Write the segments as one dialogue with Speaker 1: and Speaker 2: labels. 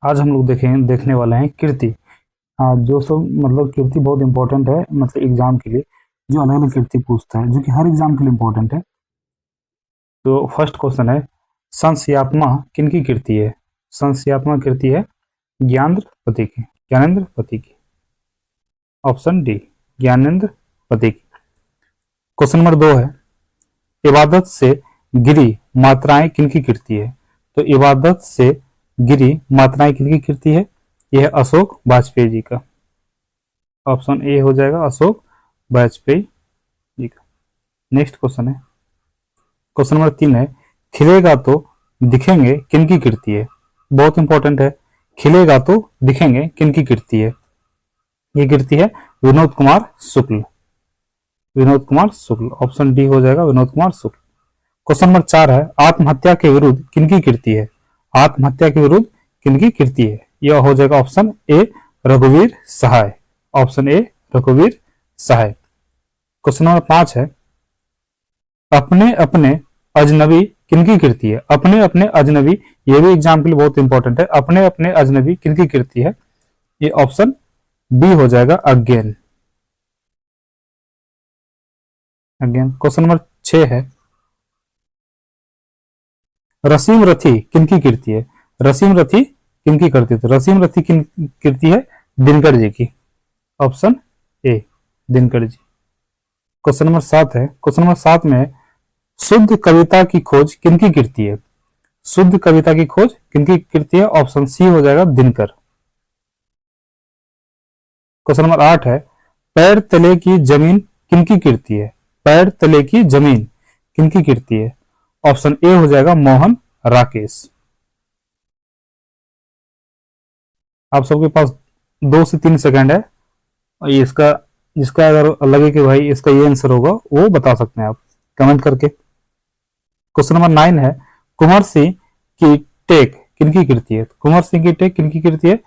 Speaker 1: आज हम लोग देखने वाले हैं कीर्ति। जो सब मतलब कीर्ति बहुत इंपॉर्टेंट है, मतलब एग्जाम के लिए जो अलग अलग कीर्ति पूछता है, जो कि हर एग्जाम के लिए इंपॉर्टेंट है। तो फर्स्ट क्वेश्चन है, संशयात्मा किनकी कीर्ति है? संशयात्मा कीर्ति है ज्ञानेंद्र पति की। ज्ञानेंद्र पति की। ऑप्शन डी, ज्ञानेंद्र पति की। क्वेश्चन नंबर 2 है, इबादत से गिरी मात्राएं किनकी कीर्ति है? तो इबादत से गिरी मात्राएं किनकी कीर्ति है? यह अशोक वाजपेयी जी का। ऑप्शन ए हो जाएगा, अशोक वाजपेयी जी का। नेक्स्ट क्वेश्चन है, क्वेश्चन नंबर 3 है, खिलेगा तो दिखेंगे किनकी कीर्ति है? बहुत इंपॉर्टेंट है, खिलेगा तो दिखेंगे किनकी कीर्ति है? ये कीर्ति है विनोद कुमार शुक्ल। विनोद कुमार शुक्ल। ऑप्शन डी हो जाएगा, विनोद कुमार शुक्ल। क्वेश्चन नंबर 4 है, आत्महत्या के विरुद्ध किनकी कीर्ति है? आत्महत्या के विरुद्ध किनकी कीर्ति है? यह हो जाएगा ऑप्शन ए, रघुवीर सहाय। ऑप्शन ए, रघुवीर सहाय। क्वेश्चन नंबर 5 है, अपने अपने अजनबी किनकी कीर्ति है? अपने अपने अजनबी, ये भी एग्जाम के लिए बहुत इंपॉर्टेंट है। अपने अपने अजनबी किनकी कीर्ति है? ये ऑप्शन बी हो जाएगा, अगेन। अगेन। क्वेश्चन नंबर 6 है, रसीम रथी किनकी कीर्ति है? रसीम रथी किनकी कीर्ति है? तो रसीम रथी किन कीर्ति है? दिनकर जी की। Option A, Dinkar ji. Question number 7 है, क्वेश्चन नंबर 7 में शुद्ध कविता की खोज किनकी कीर्ति है? शुद्ध कविता की खोज किनकी कीर्ति है? ऑप्शन सी हो जाएगा, दिनकर। क्वेश्चन नंबर 8 है, पैर तले की जमीन किनकी कीर्ति है? पैर तले की जमीन किनकी कीर्ति है? ऑप्शन ए हो जाएगा, मोहन राकेश। आप सबके पास 2 से 3 सेकंड है, और ये इसका जिसका अगर लगे कि भाई इसका ये आंसर होगा, वो बता सकते हैं आप कमेंट करके। क्वेश्चन नंबर 9 है, कुंवर सिंह की टेक किनकी कीर्ति है? कुंवर सिंह की टेक किनकी कीर्ति है?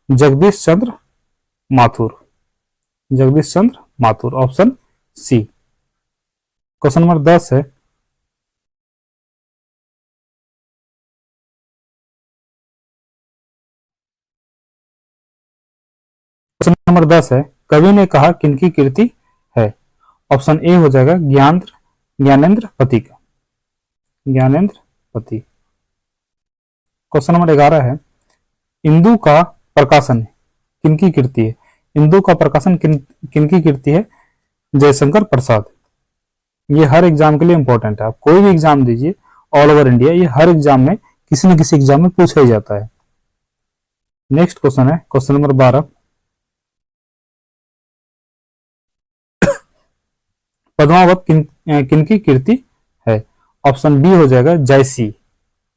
Speaker 1: Jagdish Chandra Mathur. Jagdish Chandra Mathur. Option C. Question number 10 है, क्वेश्चन नंबर 10 है, कवि ने कहा किनकी कीर्ति है? ऑप्शन ए हो जाएगा, ज्ञानेंद्र पति का। ज्ञानेंद्र पति। क्वेश्चन नंबर 11 है, इंदु का प्रकाशन किनकी कीर्ति है? इंदु का प्रकाशन किनकी कीर्ति है? जयशंकर प्रसाद। ये हर एग्जाम के लिए इंपॉर्टेंट है। आप कोई भी एग्जाम दीजिए ऑल ओवर इंडिया, ये हर एग्जाम में किसी न किसी एग्जाम में पूछा ही जाता है। नेक्स्ट क्वेश्चन है, क्वेश्चन नंबर 12, पद्मावत किनकी कीर्ति है? ऑप्शन बी हो जाएगा, जयसी।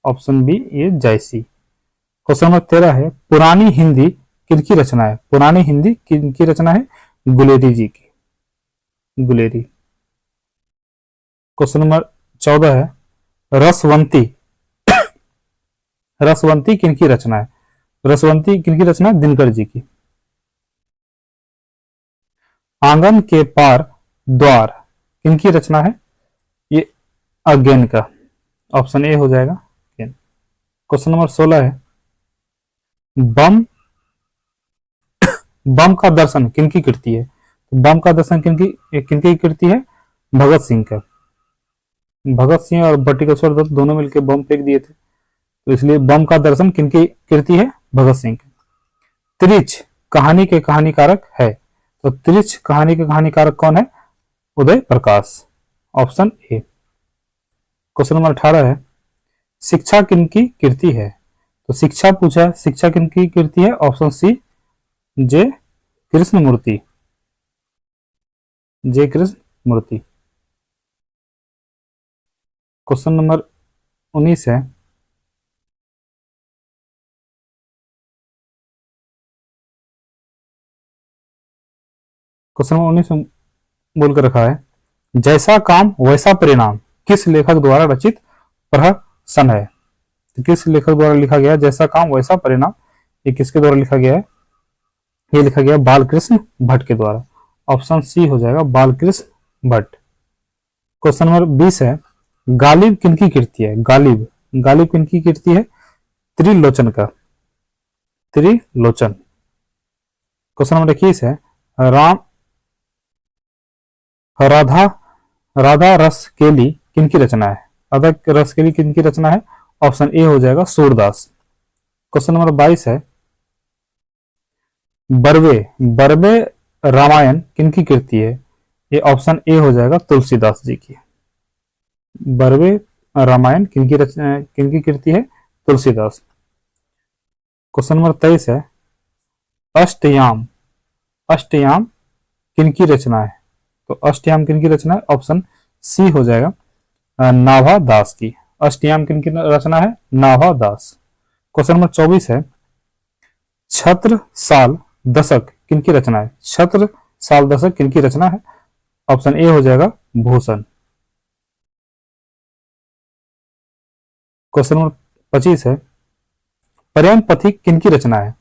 Speaker 1: ऑप्शन बी, ये जयसी। क्वेश्चन नंबर 13 है, पुरानी हिंदी किनकी रचना है? पुरानी हिंदी किनकी रचना है? गुलेरी जी की। गुलेरी। क्वेश्चन नंबर 14 है, रसवंती रसवंती किनकी रचना है? रसवंती किनकी रचना है? दिनकर जी की। आंगन के पार द्वार किनकी रचना है? ये अगेन का। ऑप्शन ए हो जाएगा, अगेन। क्वेश्चन नंबर 16 है, बम बम का दर्शन किनकी कीर्ति है? बम का दर्शन किनकी किनकी कीर्ति है? भगत सिंह का। भगत सिंह और बटुकेश्वर दत्त दोनों मिलकर बम फेंक दिए थे, तो इसलिए बम का दर्शन किनकी कीर्ति है? भगत सिंह की। त्रिच कहानी के कहानीकारक है, तो त्रिच कहानी के कहानीकारक कौन है? Uday Prakash. Option A. Question number 18 है, शिक्षा किनकी कीर्ति है? तो शिक्षा पूछा, शिक्षा किनकी कीर्ति है? ऑप्शन सी, जे कृष्णमूर्ति। जे कृष्णमूर्ति। क्वेश्चन नंबर 19 है, क्वेश्चन नंबर 19 में बोलकर रखा है, जैसा काम वैसा परिणाम किस लेखक द्वारा रचित प्रहसन है? तो किस लेखक द्वारा लिखा गया जैसा काम वैसा परिणाम? ये किसके द्वारा लिखा गया है? ये लिखा गया बालकृष्ण भट्ट के द्वारा। ऑप्शन सी हो जाएगा, बालकृष्ण भट्ट। क्वेश्चन नंबर 20 है, गालिब किनकी कीर्ति है? गालिब। गालिब किनकी कीर्ति है? त्रिलोचन का। त्रिलोचन। क्वेश्चन नंबर 21 है, राम राधा राधा रस केली किनकी रचना है? राधा रस केली किनकी रचना है? ऑप्शन ए हो जाएगा सूरदास। क्वेश्चन नंबर 22 है, बरवे बरवे रामायण किनकी कृति है? ये ऑप्शन ए हो जाएगा तुलसीदास जी की। बरवे रामायण किनकी कृति है? तुलसीदास। क्वेश्चन नंबर 23 है, अष्टयाम अष्टयाम किनकी रचना है? तो अष्टयाम किनकी रचना है? ऑप्शन सी हो जाएगा नाभा दास की। अष्टयाम किनकी रचना है? नाभा दास। क्वेश्चन नंबर 24 है, छत्र साल दशक किनकी रचना है? छत्र साल दशक किनकी रचना है? ऑप्शन ए हो जाएगा भूषण। क्वेश्चन नंबर 25 है, प्रेम पथिक किनकी रचना है?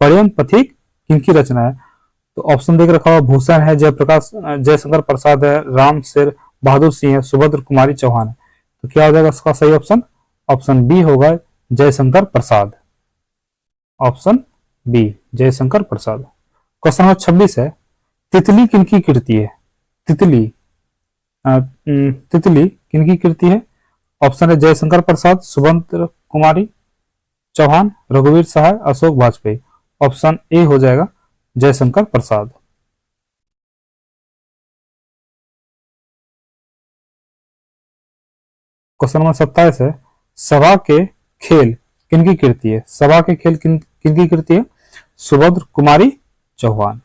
Speaker 1: प्रेम पथिक किनकी रचना है? तो ऑप्शन देख रखा हुआ भूषण है, जयप्रकाश जयशंकर प्रसाद है, राम शेर बहादुर सिंह है, सुभद्र कुमारी चौहान है। तो क्या हो जाएगा इसका सही ऑप्शन? ऑप्शन बी होगा Jaishankar Prasad. Option B Jaishankar Prasad. Question number 26 है, तितली किनकी कृति है? तितली तितली किनकी कृति है? ऑप्शन है जयशंकर प्रसाद, सुभद्र कुमारी चौहान, रघुवीर सहाय, अशोक वाजपेयी। ऑप्शन ए हो जाएगा जयशंकर प्रसाद। क्वेश्चन नंबर 27 है, सभा के खेल किनकी कृति है? सभा के खेल किनकी कृति है? सुभद्र कुमारी चौहान।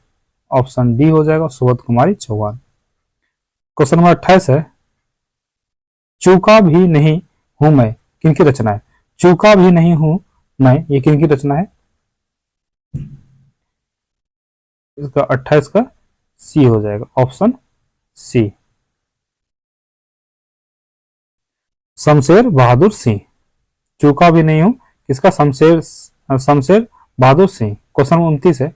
Speaker 1: ऑप्शन डी हो जाएगा सुभद्र कुमारी चौहान। क्वेश्चन नंबर 28 है, चूका भी नहीं हूं मैं किनकी रचना है? चूका भी नहीं हूं मैं, ये किनकी रचना है? इसका 28 का सी हो जाएगा, ऑप्शन सी शमशेर बहादुर सिंह। चूका भी नहीं हूं किसका? शमशेर बहादुर सिंह। क्वेश्चन 29 है,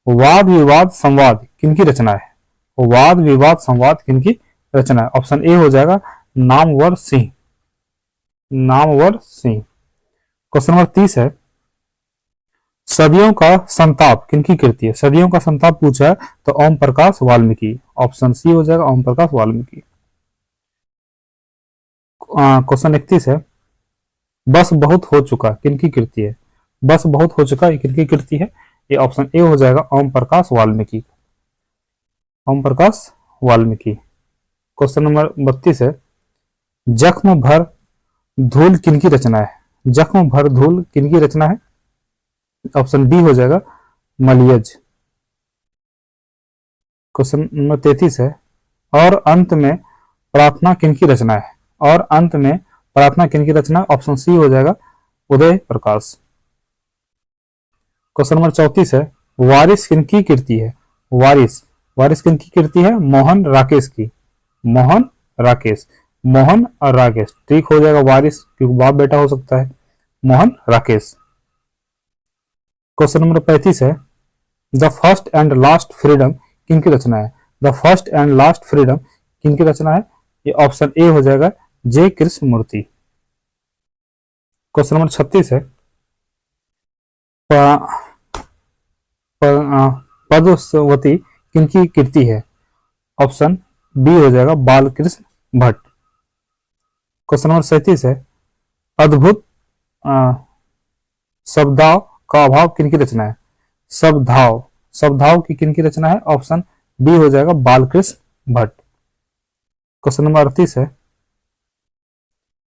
Speaker 1: वाद विवाद संवाद किनकी रचना है? वाद विवाद संवाद किनकी रचना है? ऑप्शन ए हो जाएगा नामवर सिंह। नामवर सिंह। क्वेश्चन नंबर 30 है, सदियों का संताप किनकी कृति है? सदियों का संताप पूछा है तो ओम प्रकाश वाल्मीकि। ऑप्शन सी हो जाएगा ओम प्रकाश वाल्मीकि। क्वेश्चन 31 है, बस बहुत हो चुका किनकी कृति है? बस बहुत हो चुका ये किनकी कृति है? ये ऑप्शन ए हो जाएगा ओम प्रकाश वाल्मीकि। ओम प्रकाश वाल्मीकि। क्वेश्चन नंबर 32 है, जख्म भर धूल किनकी रचना है? जख्म भर धूल किनकी रचना है? ऑप्शन डी हो जाएगा मलियज। क्वेश्चन नंबर 33 है, और अंत में प्रार्थना किनकी रचना है? और अंत में प्रार्थना किनकी रचना है? ऑप्शन सी हो जाएगा उदय प्रकाश। क्वेश्चन नंबर 34 है, वारिस किनकी कृति है? वारिस वारिस किनकी कृति है? मोहन राकेश की। मोहन राकेश। मोहन और राकेश ठीक हो जाएगा वारिस, क्योंकि बाप बेटा हो सकता है। मोहन राकेश। क्वेश्चन नंबर 35 है, the first and last freedom किनकी रचना है? The first and last freedom किनकी रचना है? ये ऑप्शन ए हो जाएगा जे कृष्णमूर्ति। क्वेश्चन नंबर 36 है, पद्मावती किनकी कृति है? ऑप्शन बी हो जाएगा बालकृष्ण भट्ट। क्वेश्चन नंबर 37 है, अद्भुत शब्दाव का अभाव किनकी रचना है? शब्दाव की किनकी रचना है? ऑप्शन बी हो जाएगा बालकृष्ण भट्ट। क्वेश्चन नंबर 38 है,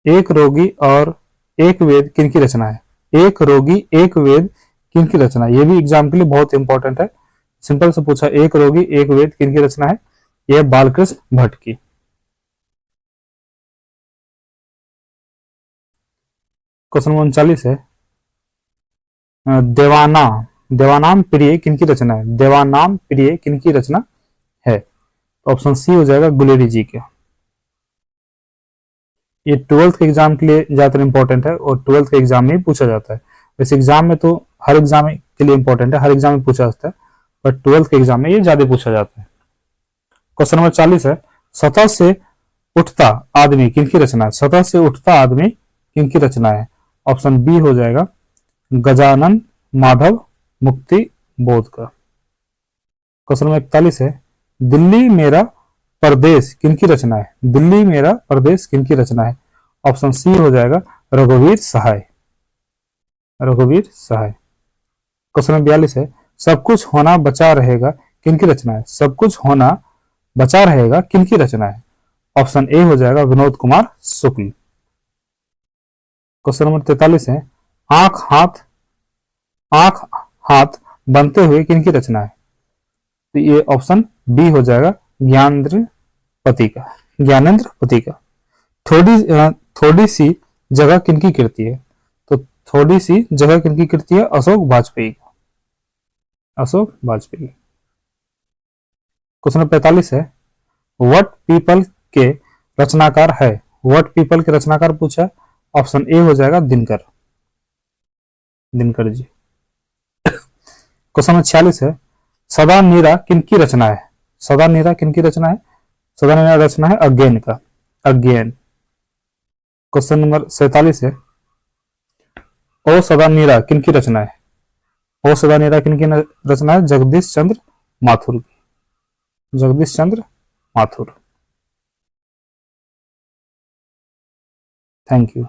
Speaker 1: एक रोगी और एक वेद किनकी रचना है? एक रोगी एक वेद किनकी रचना है? ये भी एग्जाम के लिए बहुत इंपॉर्टेंट है। सिंपल से पूछा, एक रोगी एक वेद किनकी रचना है? यह बालकृष्ण भट्ट की। क्वेश्चन 39 है, देवानाम प्रिय किनकी रचना है? देवानाम प्रिय किनकी रचना है? ऑप्शन सी हो जाएगा गुलेरी जी के। ये 12th के एग्जाम के लिए ज्यादातर इंपॉर्टेंट है और 12th के एग्जाम में ही पूछा जाता है। इस एग्जाम में तो हर एग्जाम के लिए इंपॉर्टेंट है, हर एग्जाम में पूछा जाता है, बट 12th के एग्जाम में ये ज्यादा पूछा जाता है। क्वेश्चन नंबर 40 है, सतह से उठता आदमी किनकी रचना है? सतह से उठता आदमी किनकी रचना है? ऑप्शन बी हो जाएगा गजानन माधव मुक्ति बोध का। क्वेश्चन नंबर 41 है, दिल्ली मेरा प्रदेश किनकी रचना है? दिल्ली मेरा प्रदेश किनकी रचना है? ऑप्शन सी हो जाएगा रघुवीर सहाय। रघुवीर सहाय। क्वेश्चन नंबर 42 है, सब कुछ होना बचा रहेगा किनकी रचना है? सब कुछ होना बचा रहेगा किनकी रचना है? ऑप्शन ए हो जाएगा विनोद कुमार शुक्ल। क्वेश्चन नंबर 43 है, आंख हाथ आंख हाथ बनते हुए किनकी रचना है? तो ये ऑप्शन बी हो जाएगा ज्ञानेंद्र पति का। ज्ञानेंद्र पति का। थोड़ी सी जगह किनकी कृति है? तो थोड़ी सी जगह किनकी कृति है? अशोक वाजपेयी का। अशोक वाजपेयी। क्वेश्चन 45 है, वट पीपल के रचनाकार है? वट पीपल के रचनाकार पूछा, ऑप्शन ए हो जाएगा दिनकर। दिनकर जी। क्वेश्चन 46 है, सदा नीरा किनकी रचना है? सदा नीरा किनकी रचना है? सदा नीरा रचना है अज्ञेन का। अज्ञेन। क्वेश्चन नंबर 47 है, ओ सदा नीरा किनकी रचना है? ओ सदा नीरा किनकी रचना है? जगदीश चंद्र माथुर की। जगदीश चंद्र माथुर। Thank you.